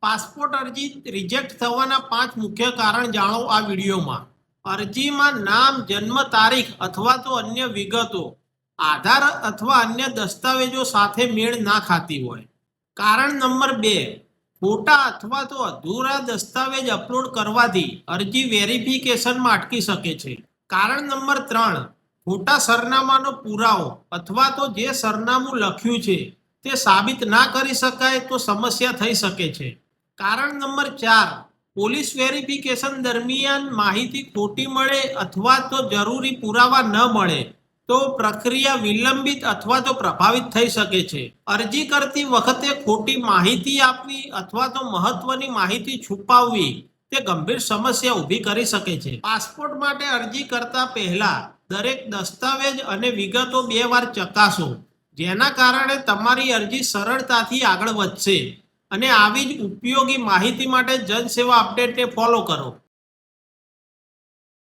Passport અરજી reject થવાના 5 મુખ્ય કારણ જાણો આ વિડીયોમાં. અરજીમાં નામ, જન્મ તારીખ અથવા તો અન્ય વિગતો આધાર અથવા અન્ય દસ્તાવેજો સાથે મેળ ના ખાતી હોય. કારણ નંબર 2, ખોટા અથવા તો અધૂરા દસ્તાવેજ અપલોડ કરવાથી અરજી વેરિફિકેશનમાં અટકી શકે છે. કારણ નંબર 3, ખોટા સરનામાનો પુરાવો અથવા તો જે સરનામું લખ્યું છે તે સાબિત ના કરી શકાય તો સમસ્યા થઈ શકે છે. કારણ નંબર 4, પોલીસ વેરિફિકેશન દરમિયાન માહિતી ખોટી મળે અથવા તો જરૂરી પુરાવા ન મળે તો પ્રક્રિયા વિલંબિત અથવા તો પ્રભાવિત થઈ શકે છે. અરજી કરતી વખતે ખોટી માહિતી આપવી અથવા તો મહત્વની માહિતી છુપાવવી તે ગંભીર સમસ્યા ઊભી કરી શકે છે. પાસપોર્ટ માટે અરજી કરતા પહેલા દરેક દસ્તાવેજ અને વિગતો 2 વાર ચકાસો, જેના કારણે તમારી અરજી સરળતાથી આગળ વધશે. અને આવી જ ઉપયોગી માહિતી માટે જનસેવા અપડેટને ફોલો કરો.